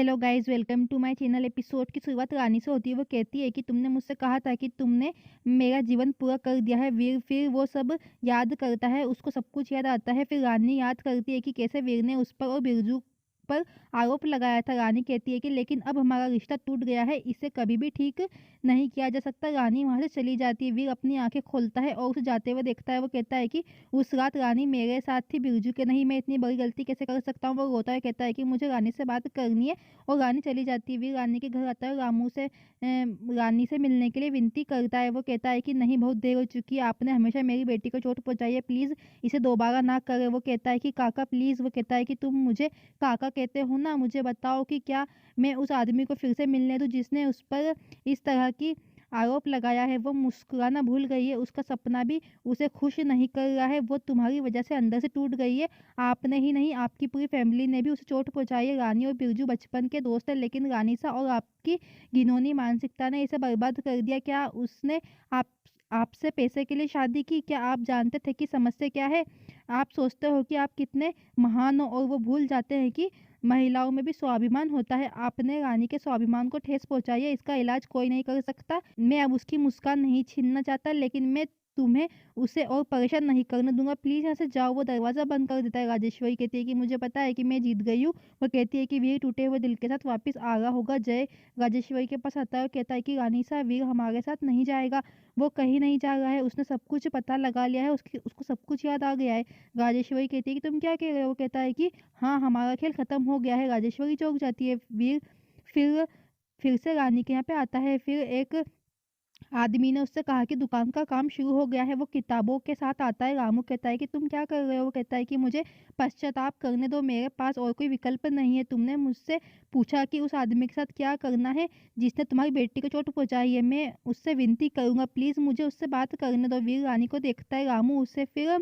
Hello guys, welcome to my channel. Episode की शुरुआत रानी से होती है। वो कहती है कि तुमने मुझसे कहा था कि तुमने मेरा जीवन पूरा कर दिया है। वीर फिर वो सब याद करता है, उसको सब कुछ याद आता है। फिर रानी याद करती है कि कैसे वीर ने उस पर और बिरजू पर आरोप लगाया था। रानी कहती है कि लेकिन अब हमारा रिश्ता टूट गया है, इसे कभी भी ठीक नहीं किया जा सकता। रानी वहाँ से चली जाती है। वीर अपनी आंखें खोलता है और उसे जाते हुए देखता है। वो कहता है कि उस रात रानी मेरे साथ थी, बिरजू के नहीं। मैं इतनी बड़ी गलती कैसे कर सकता हूँ। वो रोता है, कहता है कि मुझे रानी से बात करनी है और रानी चली जाती है। वीर रानी के घर आता है और रानी से मिलने के लिए विनती करता है। वो कहता है कि नहीं, बहुत देर हो चुकी है, आपने हमेशा मेरी बेटी को चोट पहुंचाई है, प्लीज इसे दोबारा ना करे। वो कहता है कि काका प्लीज। वो कहता है कि तुम मुझे काका कहते हो ना, मुझे बताओ कि क्या मैं उस आदमी को फिर से मिलने दूं जिसने उस पर इस तरह की आरोप लगाया है। वो मुस्कुराना भूल गई है, उसका सपना भी उसे खुश नहीं कर रहा है। वो तुम्हारी वजह से अंदर से टूट गई है। आपने ही नहीं, आपकी पूरी फैमिली ने भी उसे चोट पहुंचाई है। रानी और बिरजू बचपन के दोस्त है, लेकिन रानीसा और आपकी घिनौनी मानसिकता ने इसे बर्बाद कर दिया। क्या उसने आप आपसे पैसे के लिए शादी की? क्या आप जानते थे कि समस्या क्या है? आप सोचते हो कि आप कितने महान हो और वो भूल जाते हैं कि महिलाओं में भी स्वाभिमान होता है। आपने रानी के स्वाभिमान को ठेस पहुंचाई है, इसका इलाज कोई नहीं कर सकता। मैं अब उसकी मुस्कान नहीं छीनना चाहता, लेकिन मैं तुम्हें उसे और परेशान नहीं करने दूंगा। प्लीज यहाँ से जाओ। वो दरवाजा बंद कर देता है। राजेश्वरी कहती है कि मुझे पता है कि मैं जीत गई हूँ। वो कहती है कि वीर टूटे हुए दिल के साथ वापस आ रहा होगा। जय राजेश्वरी के पास आता है और कहता है कि रानी साहब, वीर हमारे साथ नहीं जाएगा, वो कहीं नहीं जा रहा है, उसने सब कुछ पता लगा लिया है, उसको सब कुछ याद आ गया है। राजेश्वरी कहती है कि तुम क्या कह रहे हो? वो कहता है कि हाँ, हमारा खेल खत्म हो गया है। राजेश्वरी चौंक जाती है। वीर फिर फिर से रानी के यहाँ पे आता है। फिर एक आदमी ने उससे कहा कि दुकान का काम शुरू हो गया है। वो किताबों के साथ आता है। रामू कहता है कि तुम क्या कर रहे हो? वो कहता है कि मुझे पश्चाताप करने दो, मेरे पास और कोई विकल्प नहीं है। तुमने मुझसे पूछा कि उस आदमी के साथ क्या करना है जिसने तुम्हारी बेटी को चोट पहुंचाई है। मैं उससे विनती करूंगा, प्लीज मुझे उससे बात करने दो। वीर रानी को देखता है। रामू उसे फिर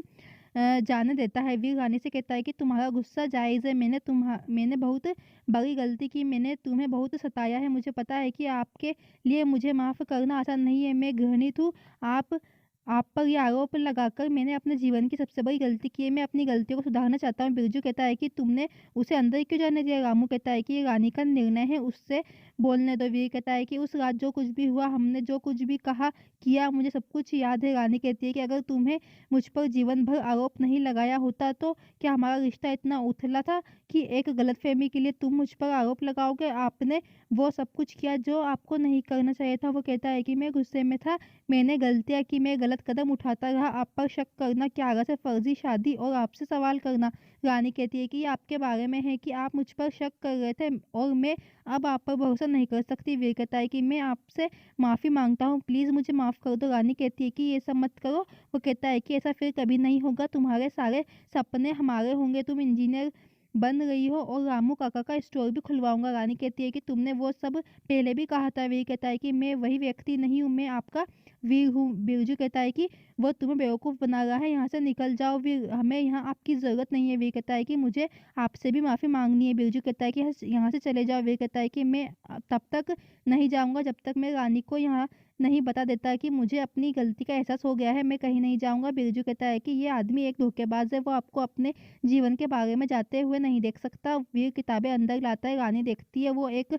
जाने देता है। वीर रानी से कहता है कि तुम्हारा गुस्सा जायज़ है। मैंने बहुत बड़ी गलती की, मैंने तुम्हें बहुत सताया है। मुझे पता है कि आपके लिए मुझे माफ़ करना आसान नहीं है। मैं घृणित हूँ। आप पर ये आरोप लगाकर मैंने अपने जीवन की सबसे बड़ी गलती की है। मैं अपनी गलतियों को सुधारना चाहता हूँ। बिरजू कहता है कि तुमने उसे अंदर क्यों जाने दिया? रामू कहता है कि ये रानी का निर्णय है, उससे बोलने दो। वीर कहता है कि उस रात जो कुछ भी हुआ, हमने जो कुछ भी कहा किया, मुझे सब कुछ याद है। रानी कहती है कि अगर तुम्हें मुझ पर जीवन भर आरोप नहीं लगाया होता तो क्या हमारा रिश्ता इतना उथला था कि एक गलतफहमी के लिए तुम मुझ पर आरोप लगाओगे? आपने वो सब कुछ किया जो आपको नहीं करना चाहिए था। वो कहता है कि मैं गुस्से में था, मैंने गलतियाँ की, मैं गलत कदम उठाता रहा। आप पर शक करना क्या आगा से फर्जी शादी और आपसे सवाल करना। रानी कहती है कि ये आपके बारे में है कि आप मुझ पर शक कर रहे थे और मैं अब आप पर भरोसा नहीं कर सकती। वीर कहता है कि मैं आपसे माफ़ी मांगता हूँ, प्लीज़ मुझे माफ़ कर दो। रानी कहती है कि ये सब मत करो। वो कहता है कि ऐसा फिर कभी नहीं होगा, तुम्हारे सारे सपने हमारे होंगे, तुम इंजीनियर बन रही हो और रामू काका का स्टोर भी खुलवाऊंगा। रानी कहती है कि तुमने वो सब पहले भी कहा था। वीर कहता है कि मैं वही व्यक्ति नहीं हूँ, मैं आपका वीर हूँ। बिरजू कहता है कि वो तुम्हें बेवकूफ़ बना रहा है, यहाँ से निकल जाओ वीर, हमें यहाँ आपकी ज़रूरत नहीं है। वीर कहता है कि मुझे आपसे भी माफ़ी मांगनी है। बिरजू कहता है कि यहाँ से चले जाओ। वीर कहता है कि मैं तब तक नहीं जाऊँगा जब तक मैं रानी को यहाँ नहीं बता देता कि मुझे अपनी गलती का एहसास हो गया है। मैं कहीं नहीं जाऊँगा। बिरजू कहता है कि ये आदमी एक धोखेबाज है, वो आपको अपने जीवन के बारे में जाते हुए नहीं देख सकता। वीर किताबें अंदर लाता है। रानी देखती है, वो एक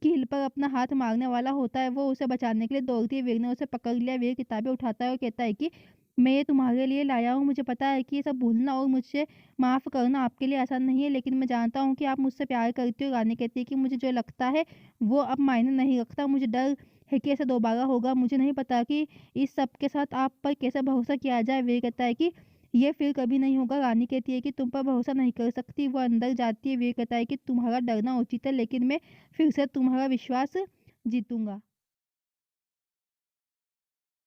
कील पर अपना हाथ मारने वाला होता है। वो उसे बचाने के लिए दौड़ती है। वीर ने उसे पकड़ लिया। वीर किताबें उठाता है और कहता है कि मैं ये तुम्हारे लिए लाया हूँ। मुझे पता है कि ये सब भूलना और मुझसे माफ़ करना आपके लिए आसान नहीं है, लेकिन मैं जानता हूँ कि आप मुझसे प्यार करती हो। रानी कहती है कि मुझे जो लगता है वो अब मायने नहीं रखता। मुझे डर है कि ऐसा दोबारा होगा। मुझे नहीं पता कि इस सब के साथ आप पर कैसे भरोसा किया जाए। वीर कहता है कि ये फिर कभी नहीं होगा। रानी कहती है कि तुम पर भरोसा नहीं कर सकती। वो अंदर जाती है। वीर कहता है कि तुम्हारा डरना उचित है, लेकिन मैं फिर से तुम्हारा विश्वास जीतूंगा।